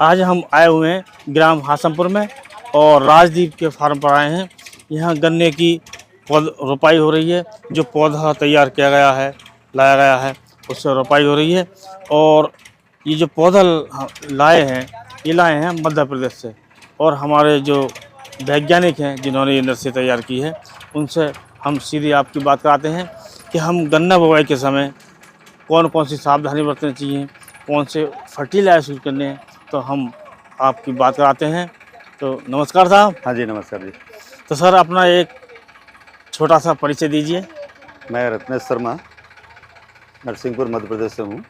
आज हम आए हुए हैं ग्राम हासमपुर में और राजदीप के फार्म पर आए हैं। यहाँ गन्ने की रोपाई हो रही है। जो पौधा तैयार किया गया है, लाया गया है, उससे रोपाई हो रही है। और ये जो पौधा लाए हैं, ये लाए हैं मध्य प्रदेश से। और हमारे जो वैज्ञानिक हैं जिन्होंने ये नर्सरी तैयार की है, उनसे हम सीधी आपकी बात कराते हैं कि हम गन्ना बुवाई के समय कौन कौन सी सावधानी बरतनी चाहिए, कौन से फर्टिलाइजर यूज करने हैं, तो हम आपकी बात कराते हैं। तो नमस्कार साहब। हाँ जी, नमस्कार जी। तो सर अपना एक छोटा सा परिचय दीजिए। मैं रत्नेश शर्मा नरसिंहपुर मध्य प्रदेश से हूँ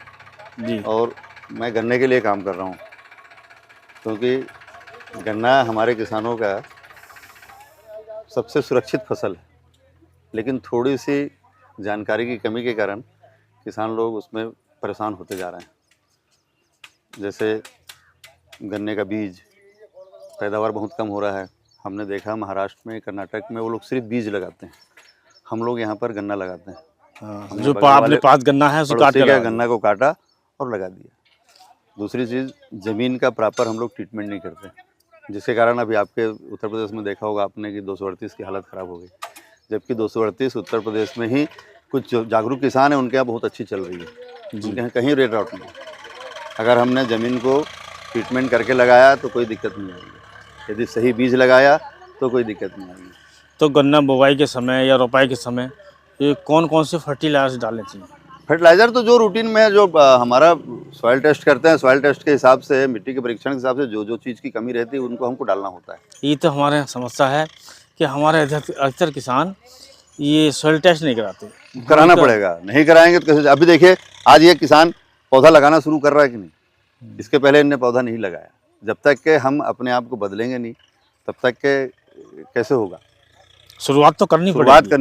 जी। और मैं गन्ने के लिए काम कर रहा हूँ, क्योंकि गन्ना हमारे किसानों का सबसे सुरक्षित फसल है। लेकिन थोड़ी सी जानकारी की कमी के कारण किसान लोग उसमें परेशान होते जा रहे हैं। जैसे गन्ने का बीज पैदावार बहुत कम हो रहा है। हमने देखा महाराष्ट्र में, कर्नाटक में वो लोग सिर्फ बीज लगाते हैं, हम लोग यहाँ पर गन्ना लगाते हैं। जो आपने पास गन्ना है उसको काट के गन्ना को काटा और लगा दिया। दूसरी चीज़, ज़मीन का प्रॉपर हम लोग ट्रीटमेंट नहीं करते, जिसके कारण अभी आपके उत्तर प्रदेश में देखा होगा आपने कि 238 की हालत ख़राब हो गई, जबकि 238 उत्तर प्रदेश में ही कुछ जागरूक किसान हैं उनके यहाँ बहुत अच्छी चल रही है। उनके यहाँ कहीं रेड आउट नहीं। अगर हमने ज़मीन को ट्रीटमेंट करके लगाया तो कोई दिक्कत नहीं आएगी, यदि सही बीज लगाया तो कोई दिक्कत नहीं आएगी। तो गन्ना बुवाई के समय या रोपाई के समय ये कौन कौन से फर्टिलाइजर डालने चाहिए? फर्टिलाइज़र तो जो रूटीन में है, जो हमारा सॉइल टेस्ट करते हैं, सॉइल टेस्ट के हिसाब से, मिट्टी के परीक्षण के हिसाब से जो जो चीज़ की कमी रहती है उनको हमको डालना होता है। ये तो हमारे यहाँ समस्या है कि हमारे अक्सर किसान ये सॉइल टेस्ट नहीं कराते। कराना पड़ेगा, नहीं कराएंगे तो कैसे? अभी देखिए, आज ये किसान पौधा लगाना शुरू कर रहा है कि नहीं, इसके पहले इनने पौधा नहीं लगाया। जब तक के हम अपने आप को बदलेंगे नहीं, तब तक के कैसे होगा? शुरुआत तो करनी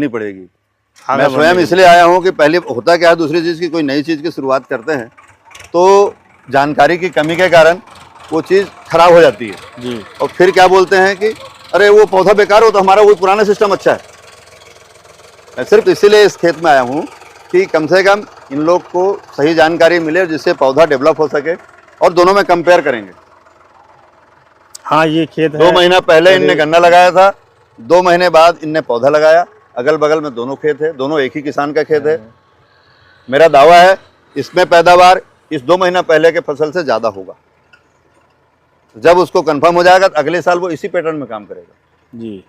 पड़ेगी। मैं स्वयं इसलिए आया हूँ कि पहले होता क्या है, दूसरी चीज़ की कोई नई चीज़ की शुरुआत करते हैं तो जानकारी की कमी के कारण वो चीज़ खराब हो जाती है जी। और फिर क्या बोलते हैं कि अरे वो पौधा बेकार हो तो हमारा वो पुराना सिस्टम अच्छा है। मैं सिर्फ इसीलिए इस खेत में आया हूँ कि कम से कम इन लोग को सही जानकारी मिले जिससे पौधा डेवलप हो सके, और दोनों में कंपेयर करेंगे। हाँ, ये खेत 2 महीना पहले इनने गन्ना लगाया था, 2 महीने बाद इनने पौधा लगाया। अगल बगल में दोनों खेत है, दोनों एक ही किसान का खेत है। मेरा दावा है इसमें पैदावार इस 2 महीना पहले के फसल से ज़्यादा होगा। जब उसको कंफर्म हो जाएगा तो अगले साल वो इसी पैटर्न में काम करेगा जी।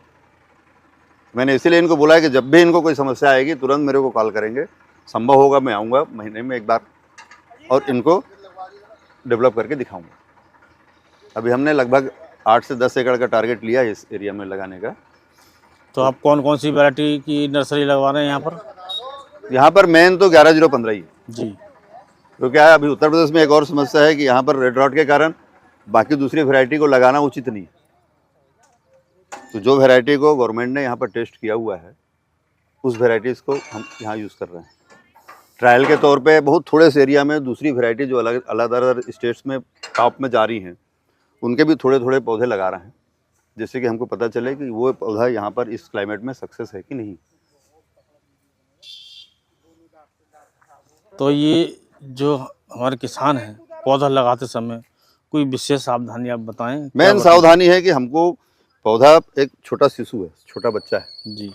मैंने इसीलिए इनको बोला है कि जब भी इनको कोई समस्या आएगी तुरंत मेरे को कॉल करेंगे। संभव होगा मैं आऊँगा महीने में एक बार और इनको डेवलप करके दिखाऊंगा। अभी हमने लगभग 8 से 10 एकड़ का टारगेट लिया है इस एरिया में लगाने का। तो आप कौन कौन सी वैरायटी की नर्सरी लगवा रहे हैं यहाँ पर? यहाँ पर मेन तो 11015 ही है जी। तो क्या है, अभी उत्तर प्रदेश में एक और समस्या है कि यहाँ पर रेड रॉट के कारण बाकी दूसरी वैरायटी को लगाना उचित नहीं है। तो जो वैरायटी को गवर्नमेंट ने यहाँ पर टेस्ट किया हुआ है उस वैरायटीज़ को हम यहाँ यूज़ कर रहे हैं ट्रायल के तौर पे। बहुत थोड़े से एरिया में दूसरी वैरायटी जो अलग अलग स्टेट्स में टॉप में जा रही हैं उनके भी थोड़े थोड़े पौधे लगा रहे हैं, जिससे कि हमको पता चले कि वो पौधा यहाँ पर इस क्लाइमेट में सक्सेस है कि नहीं। तो ये जो हमारे किसान हैं पौधा लगाते समय कोई विशेष सावधानी आप बताएं? मेन सावधानी है कि हमको पौधा एक छोटा शिशु है, छोटा बच्चा है जी।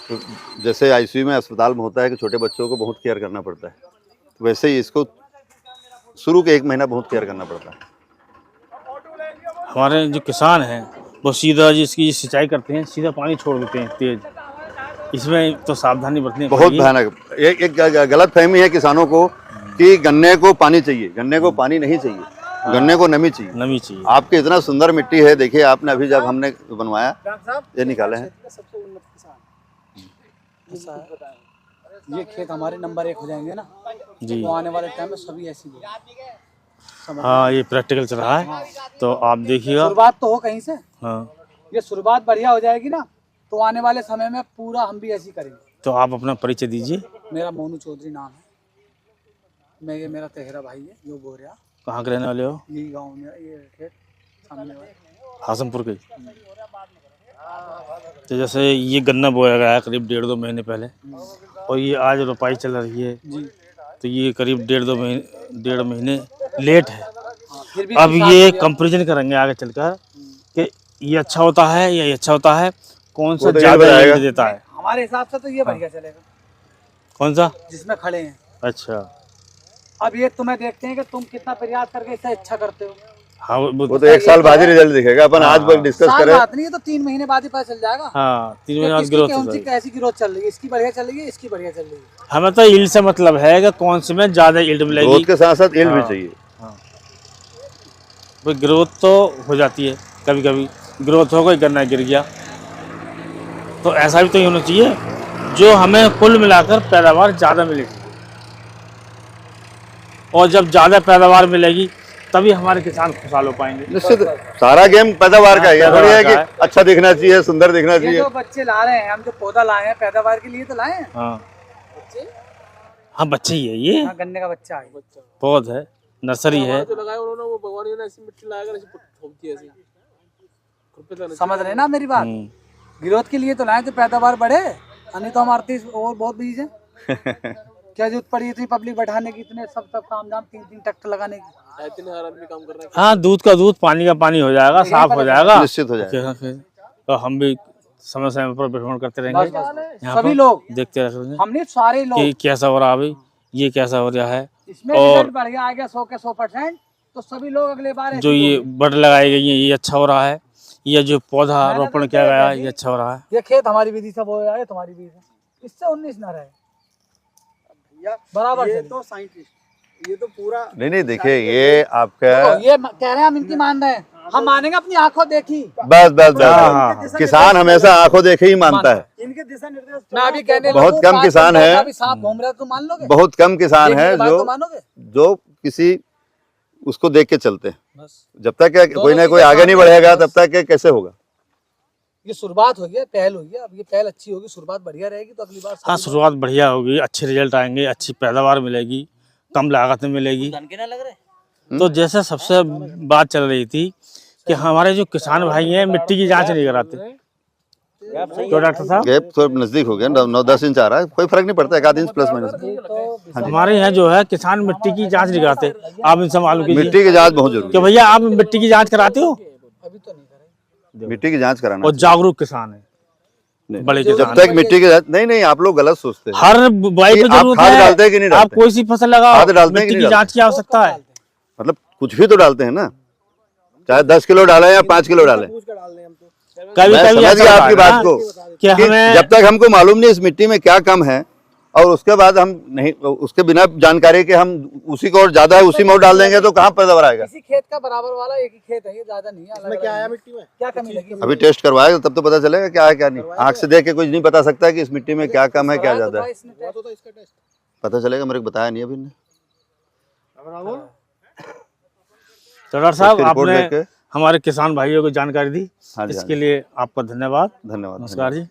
तो जैसे आईसीयू में, अस्पताल में होता है कि छोटे बच्चों को बहुत केयर करना पड़ता है, तो वैसे ही इसको शुरू के 1 महीना बहुत केयर करना पड़ता है। हमारे जो किसान हैं वो सीधा जिसकी सिंचाई करते हैं सीधा पानी छोड़ देते हैं तेज, इसमें तो सावधानी बरतनी बहुत भयानक। एक गलत फहमी है किसानों को कि गन्ने को पानी चाहिए। गन्ने को पानी नहीं चाहिए, गन्ने को नमी चाहिए। नमी चाहिए। आपके इतना सुंदर मिट्टी है, देखिए आपने अभी जब हमने बनवाया ये निकाले हैं। ये खेत हमारे नंबर 1 हो जाएंगे ना जी। तो आने वाले टाइम में सभी ऐसी होगी। हाँ, ये प्रैक्टिकल चल रहा है तो आप देखिएगा। शुरुआत तो हो कहीं से। हाँ, ये शुरुआत बढ़िया हो जाएगी ना तो आने वाले समय में पूरा हम भी ऐसी करेंगे। तो आप अपना परिचय दीजिए। मेरा मोनू चौधरी नाम है। ये मेरा तेहरा भाई है जो बोरिया। कहाँ के रहने वाले हो? यही गाँव में ये खेत सामने वाला हासमपुर के। तो जैसे ये गन्ना बोया गया है करीब 1.5-2 महीने पहले और ये आज रोपाई चल रही है जी। तो ये करीब 1.5 महीने लेट है। फिर भी अब किसान ये हो गया। कंपेरिजन करेंगे आगे चलकर कि ये अच्छा होता है या ये अच्छा होता है, कौन सा वो तो ये ज्यादा बताएगा। yield देता है। हमारे हिसाब से तो ये बढ़िया चलेगा कौन सा? जिसमें खड़े हैं। अच्छा, अब ये तुम्हें देखते हैं कि तुम कितना प्रयास करके इसे अच्छा करते हो। हाँ वो तो एक साल बाद ही रिजल्ट दिखेगा। अपन आज पर डिस्कस साल करें। बात नहीं है तो 3 महीने बाद ही पता चल जाएगा हाँ, 3 कि महीने बाद किसकी ग्रोथ कौन हो सी जाएगी। कैसी ग्रोथ चल रही है। इसकी बढ़िया चल रही है, इसकी बढ़िया चल रही है। हमें तो यील्ड से मतलब है कि कौन से में ज्यादा यील्ड मिलेगी। ग्रोथ के साथ साथ यील्ड भी हाँ। चाहिए। भाई ग्रोथ तो हो जाती है, कभी कभी ग्रोथ हो गई, गन्ना गिर गया, तो ऐसा भी तो ही होना चाहिए जो हमें कुल मिलाकर पैदावार ज़्यादा मिलेगी। और जब ज़्यादा पैदावार मिलेगी तभी हमारे किसान खुशहाल हो पाएंगे। निश्चित सारा गेम पैदावार का है। थोड़ी है कि अच्छा दिखना चाहिए, सुंदर दिखना ये चाहिए। जो बच्चे ला रहे हैं, हम जो पौधा लाए हैं पैदावार के लिए तो लाए हैं। हाँ बच्चे हाँ, बच्चे ही है ये, हाँ, गन्ने का बच्चा है। पौध है, नर्सरी है। जो लगाया उन्होंने वो भगवान जी ने ऐसी मिट्टी लगाकर ऐसी ठोकती है ऐसी। खुरपे तो समझ रहे हैं ना मेरी बात। हम्म। ग्रोथ के लिए तो लाए तो पैदावार बढ़े, नहीं तो हमारे तीस और बहुत बीज है। क्या जरूरत पड़ी इतनी पब्लिक बैठाने की, इतने सब काम धाम 3 ट्रैक्टर लगाने की। इतने हर आदमी काम कर रहे हैं। हाँ, दूध का दूध, पानी का पानी हो जाएगा, साफ हो जाएगा। निश्चित हो जाएगा। तो हम भी समय समय पर भ्रमण करते रहेंगे, यहाँ सभी पर लोग, देखते रहेंगे हमने सारे लोग कि कैसा हो रहा है भाई, ये कैसा हो रहा है। इसमें और रिजल्ट बढ़ गया, आ गया 100 के 100%, तो सभी लोग अगले बार ऐसे जो ये बड लगाई गई है ये अच्छा हो रहा है, ये जो पौधा मैंने रोपण तो किया गया है देखी। ये अच्छा हो रहा है। ये खेत हमारी विधि से बोया है, तुम्हारी विधि से, इससे 19 ना रहे बराबर। ये तो साइंटिस्ट, ये तो पूरा नहीं देखिए, ये आपका ये कह रहे हैं, हम इनकी मान रहे हैं, हम मानेंगे अपनी आंखों देखी। बस हाँ, बस किसान हमेशा आंखों देखे ही मानता है। इनके दिशा निर्देश मैं अभी कहने बहुत लगूं, कम 5 किसान घंटे हैं। का भी सांप घूम रहा है तो मान लोगे? बहुत कम किसान देखने हैं के बाद तो मानोगे? जो किसी उसको देख के चलते हैं। बस जब तक क्या कोई ना चीजें कोई आगे नहीं सामने बढ़ेगा हैं, तब तक क्या कैसे होगा। ये शुरुआत हो गई, पहल हुई है। अब ये पहल अच्छी होगी, शुरुआत बढ़िया रहेगी तो अगली बार हाँ, शुरुआत बढ़िया होगी, अच्छे रिजल्ट आएंगे, अच्छी पैदावार मिलेगी, कम लागत में मिलेगी। तो जैसे सबसे बात चल रही थी कि हमारे जो किसान भाई हैं मिट्टी की जांच नहीं कराते, क्यों डॉक्टर साहब? गैप थोड़ा नजदीक हो गया, 9-10 इंच आ रहा है, कोई फर्क नहीं पड़ता, 1 आध इंच प्लस माइनस। हमारे यहाँ जो है किसान मिट्टी की जांच नहीं कराते। आप इनसे मालूम कीजिए मिट्टी की जांच बहुत कि जरूरी भैया आप मिट्टी की जांच कराते हो? अभी तो नहीं करेंगे। है। मिट्टी की जांच कराना और जागरूक किसान है, नहीं। बड़े जब किसान तक मिट्टी की जांच नहीं, आप लोग गलत सोचते हैं। हर बुआई कि पे आप जरूरत खाद है। डालते हैं कि नहीं आप डालते? कोई सी फसल लगाओ, खाद डालते हैं कि मिट्टी नहीं की जांच की आवश्यकता है। मतलब कुछ भी तो डालते हैं ना, चाहे 10 किलो डालें या 5 किलो डालें। कभी मैं कभी समझ ऐसा गया होता आपकी है बात ना को कि कि हमें जब तक हमको मालूम नहीं इस मिट्टी में क्या कम है, और उसके बाद हम नहीं, उसके बिना जानकारी के हम उसी को और ज्यादा है उसी में और डाल देंगे तो कहाँ पैदावार आएगा। इसी खेत का बराबर वाला एक ही खेत है, ये ज्यादा नहीं है। इसमें क्या आया मिट्टी में, क्या कमी लगी? अभी टेस्ट करवाएगा तब तो पता चलेगा क्या है क्या नहीं। आंख से देख के कुछ नहीं बता सकता कि इस मिट्टी में क्या कम है क्या ज्यादा है। पता चलेगा, मेरे को बताया नहीं अभी ने। तो डॉक्टर साहब उसकी रिपोर्ट आपने देख के हमारे किसान भाइयों को जानकारी दी, हाँ जी, हाँ इसके जी। लिए आपका धन्यवाद। धन्यवाद। नमस्कार जी।